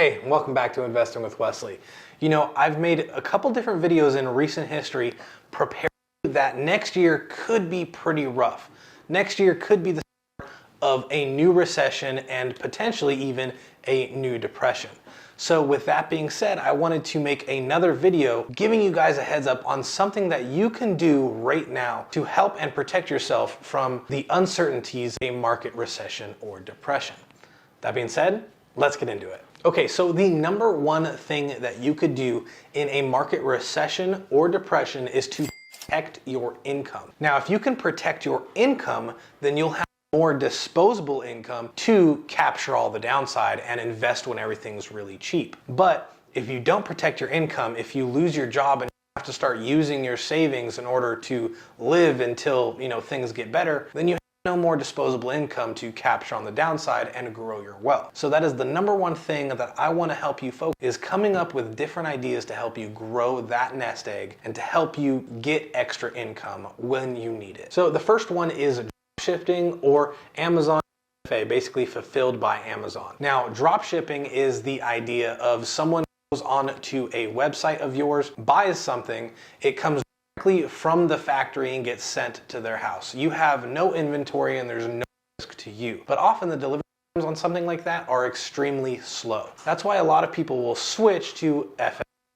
Hey, welcome back to Investing with Wesley. You know, I've made a couple different videos in recent history preparing that next year could be pretty rough. Next year could be the start of a new recession and potentially even a new depression. So with that being said, I wanted to make another video giving you guys a heads up on something that you can do right now to help and protect yourself from the uncertainties of a market recession or depression. That being said, let's get into it. Okay, so the number one thing that you could do in a market recession or depression is to protect your income. Now, if you can protect your income, then you'll have more disposable income to capture all the downside and invest when everything's really cheap. But if you don't protect your income, if you lose your job and have to start using your savings in order to live until, things get better, then you have no more disposable income to capture on the downside and grow your wealth. So that is the number one thing that I want to help you focus is coming up with different ideas to help you grow that nest egg and to help you get extra income when you need it. So the first one is dropshipping or Amazon, basically fulfilled by Amazon. Now, dropshipping is the idea of someone goes on to a website of yours, buys something, it comes from the factory and gets sent to their house. You have no inventory and there's no risk to you. But often the delivery times on something like that are extremely slow. That's why a lot of people will switch to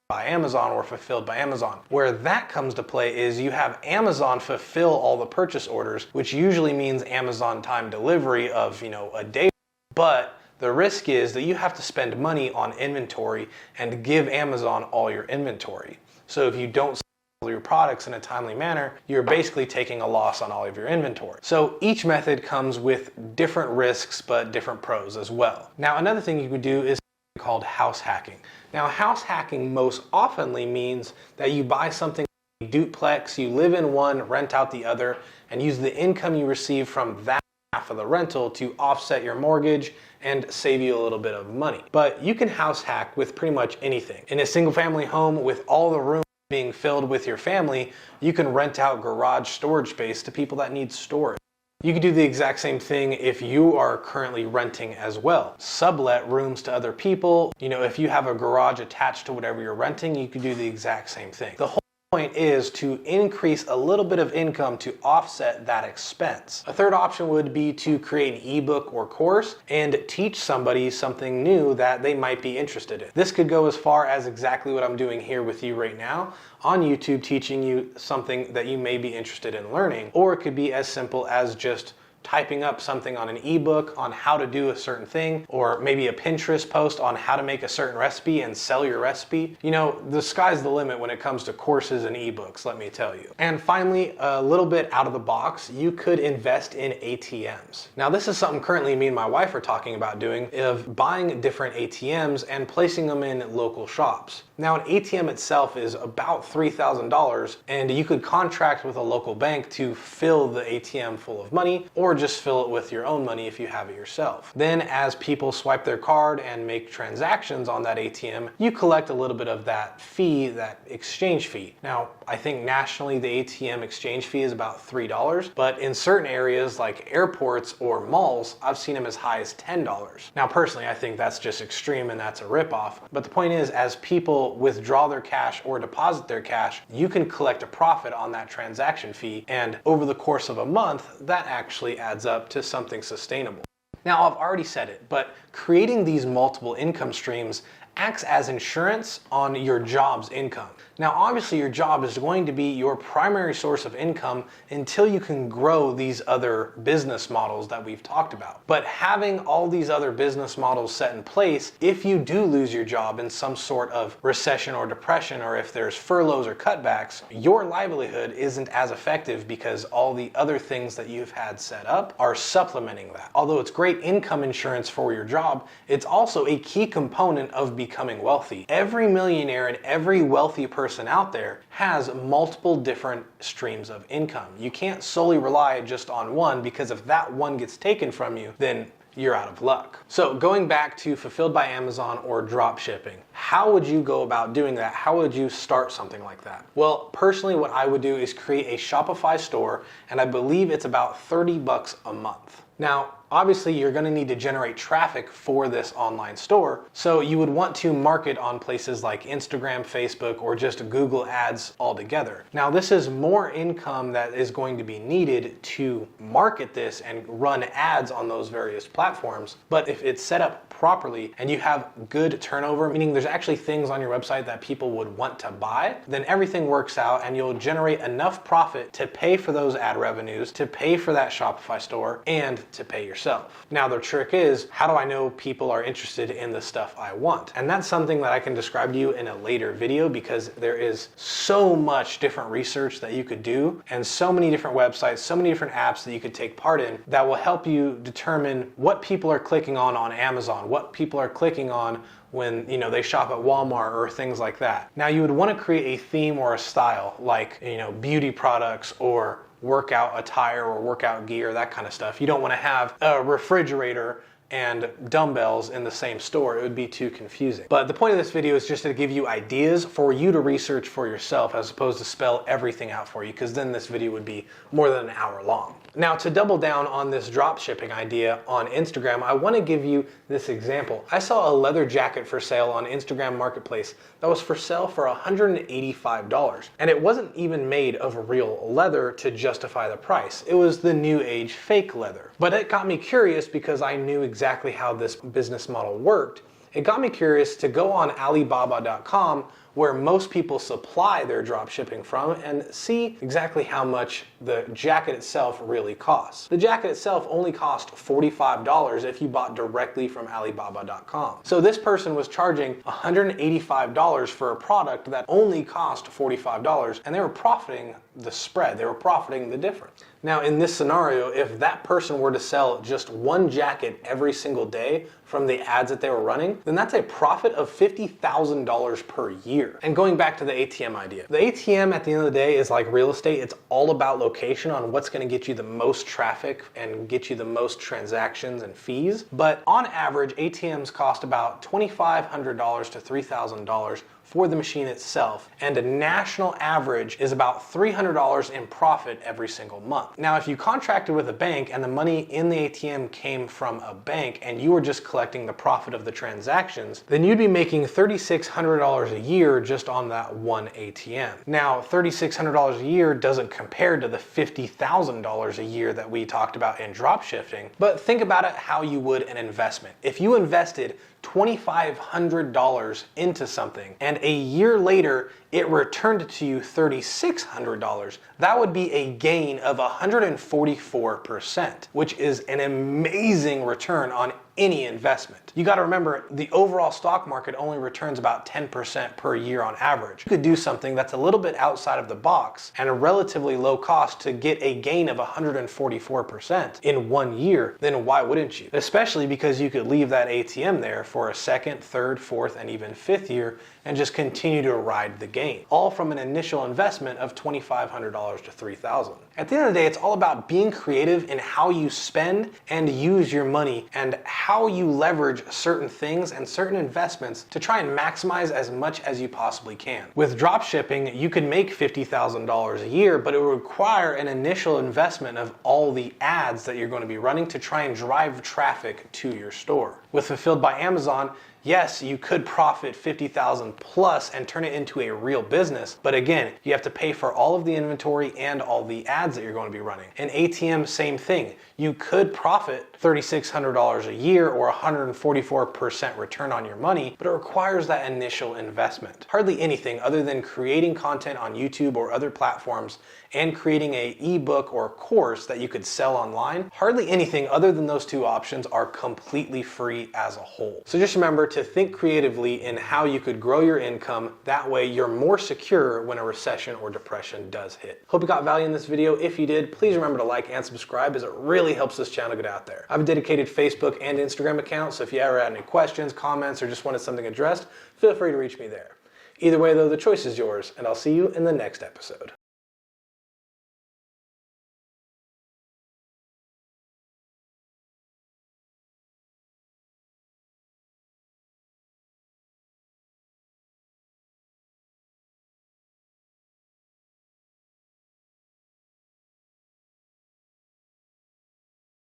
by Amazon or fulfilled by Amazon. Where that comes to play is you have Amazon fulfill all the purchase orders, which usually means Amazon time delivery of, a day. But the risk is that you have to spend money on inventory and give Amazon all your inventory. So if you don't sell your products in a timely manner, you're basically taking a loss on all of your inventory. So each method comes with different risks, but different pros as well. Now, another thing you could do is called house hacking. Now, house hacking most oftenly means that you buy something like a duplex, you live in one, rent out the other, and use the income you receive from that half of the rental to offset your mortgage and save you a little bit of money. But you can house hack with pretty much anything. In a single family home with all the rooms being filled with your family, you can rent out garage storage space to people that need storage. You can do the exact same thing if you are currently renting as well. Sublet rooms to other people. If you have a garage attached to whatever you're renting, you can do the exact same thing. The whole point is to increase a little bit of income to offset that expense. A third option would be to create an ebook or course and teach somebody something new that they might be interested in. This could go as far as exactly what I'm doing here with you right now on YouTube, teaching you something that you may be interested in learning, or it could be as simple as just typing up something on an ebook on how to do a certain thing, or maybe a Pinterest post on how to make a certain recipe and sell your recipe. The sky's the limit when it comes to courses and ebooks, let me tell you. And finally, a little bit out of the box, you could invest in ATMs. Now, this is something currently me and my wife are talking about doing, of buying different ATMs and placing them in local shops. Now, an ATM itself is about $3,000, and you could contract with a local bank to fill the ATM full of money, or just fill it with your own money if you have it yourself. Then as people swipe their card and make transactions on that ATM, you collect a little bit of that fee, that exchange fee. Now, I think nationally the ATM exchange fee is about $3, but in certain areas like airports or malls, I've seen them as high as $10. Now, personally, I think that's just extreme and that's a ripoff. But the point is, as people withdraw their cash or deposit their cash, you can collect a profit on that transaction fee, and over the course of a month, that actually adds up to something sustainable. Now, I've already said it, but creating these multiple income streams acts as insurance on your job's income. Now, obviously, your job is going to be your primary source of income until you can grow these other business models that we've talked about. But having all these other business models set in place, if you do lose your job in some sort of recession or depression, or if there's furloughs or cutbacks, your livelihood isn't as effective because all the other things that you've had set up are supplementing that. Although it's great income insurance for your job, it's also a key component of becoming wealthy. Every millionaire and every wealthy person out there has multiple different streams of income. You can't solely rely just on one, because if that one gets taken from you, then you're out of luck. So going back to fulfilled by Amazon or drop shipping, how would you go about doing that? How would you start something like that? Well, personally, what I would do is create a Shopify store, and I believe it's about $30 a month. Now, Obviously, you're going to need to generate traffic for this online store, so you would want to market on places like Instagram, Facebook, or just Google Ads altogether. Now, this is more income that is going to be needed to market this and run ads on those various platforms, but if it's set up properly and you have good turnover, meaning there's actually things on your website that people would want to buy, then everything works out and you'll generate enough profit to pay for those ad revenues, to pay for that Shopify store, and to pay yourself. Now the trick is, how do I know people are interested in the stuff I want? And that's something that I can describe to you in a later video, because there is so much different research that you could do and so many different websites, so many different apps that you could take part in that will help you determine what people are clicking on Amazon, what people are clicking on when they shop at Walmart or things like that. Now you would want to create a theme or a style, like beauty products or workout attire or workout gear, that kind of stuff. You don't want to have a refrigerator and dumbbells in the same store. It would be too confusing. But the point of this video is just to give you ideas for you to research for yourself, as opposed to spell everything out for you, because then this video would be more than an hour long. Now, to double down on this drop shipping idea on Instagram, I want to give you this example. I saw a leather jacket for sale on Instagram Marketplace that was for sale for $185. And it wasn't even made of real leather to justify the price. It was the new age fake leather. But it got me curious because I knew exactly how this business model worked. It got me curious to go on Alibaba.com, where most people supply their drop shipping from, and see exactly how much the jacket itself really costs. The jacket itself only cost $45 if you bought directly from Alibaba.com. So this person was charging $185 for a product that only cost $45, and they were profiting the spread. They were profiting the difference. Now, in this scenario, if that person were to sell just one jacket every single day from the ads that they were running, then that's a profit of $50,000 per year. And going back to the ATM idea, the ATM at the end of the day is like real estate. It's all about location, on what's going to get you the most traffic and get you the most transactions and fees. But on average, ATMs cost about $2,500 to $3,000 for the machine itself, and a national average is about $300 in profit every single month. Now, if you contracted with a bank and the money in the ATM came from a bank and you were just collecting the profit of the transactions, then you'd be making $3,600 a year just on that one ATM. Now, $3,600 a year doesn't compare to the $50,000 a year that we talked about in drop shifting, but think about it how you would an investment. If you invested $2,500 into something and a year later it returned to you $3,600, that would be a gain of 144%, which is an amazing return on any investment. You got to remember, the overall stock market only returns about 10% per year on average. You could do something that's a little bit outside of the box and a relatively low cost to get a gain of 144% in 1 year, then why wouldn't you? Especially because you could leave that ATM there for a second, third, fourth, and even fifth year and just continue to ride the gain, all from an initial investment of $2,500 to $3,000. At the end of the day, it's all about being creative in how you spend and use your money, and how you leverage certain things and certain investments to try and maximize as much as you possibly can. With drop shipping, you could make $50,000 a year, but it would require an initial investment of all the ads that you're going to be running to try and drive traffic to your store. With Fulfilled by Amazon, yes, you could profit $50,000 plus and turn it into a real business, but again, you have to pay for all of the inventory and all the ads that you're going to be running. An ATM, same thing. You could profit $3,600 a year or 144% return on your money, but it requires that initial investment. Hardly anything other than creating content on YouTube or other platforms and creating an ebook or course that you could sell online, hardly anything other than those two options are completely free as a whole. So just remember to think creatively in how you could grow your income. That way you're more secure when a recession or depression does hit. Hope you got value in this video. If you did, please remember to like and subscribe, as it really helps this channel get out there. I have a dedicated Facebook and Instagram account, so if you ever had any questions, comments, or just wanted something addressed, feel free to reach me there. Either way though, the choice is yours, and I'll see you in the next episode.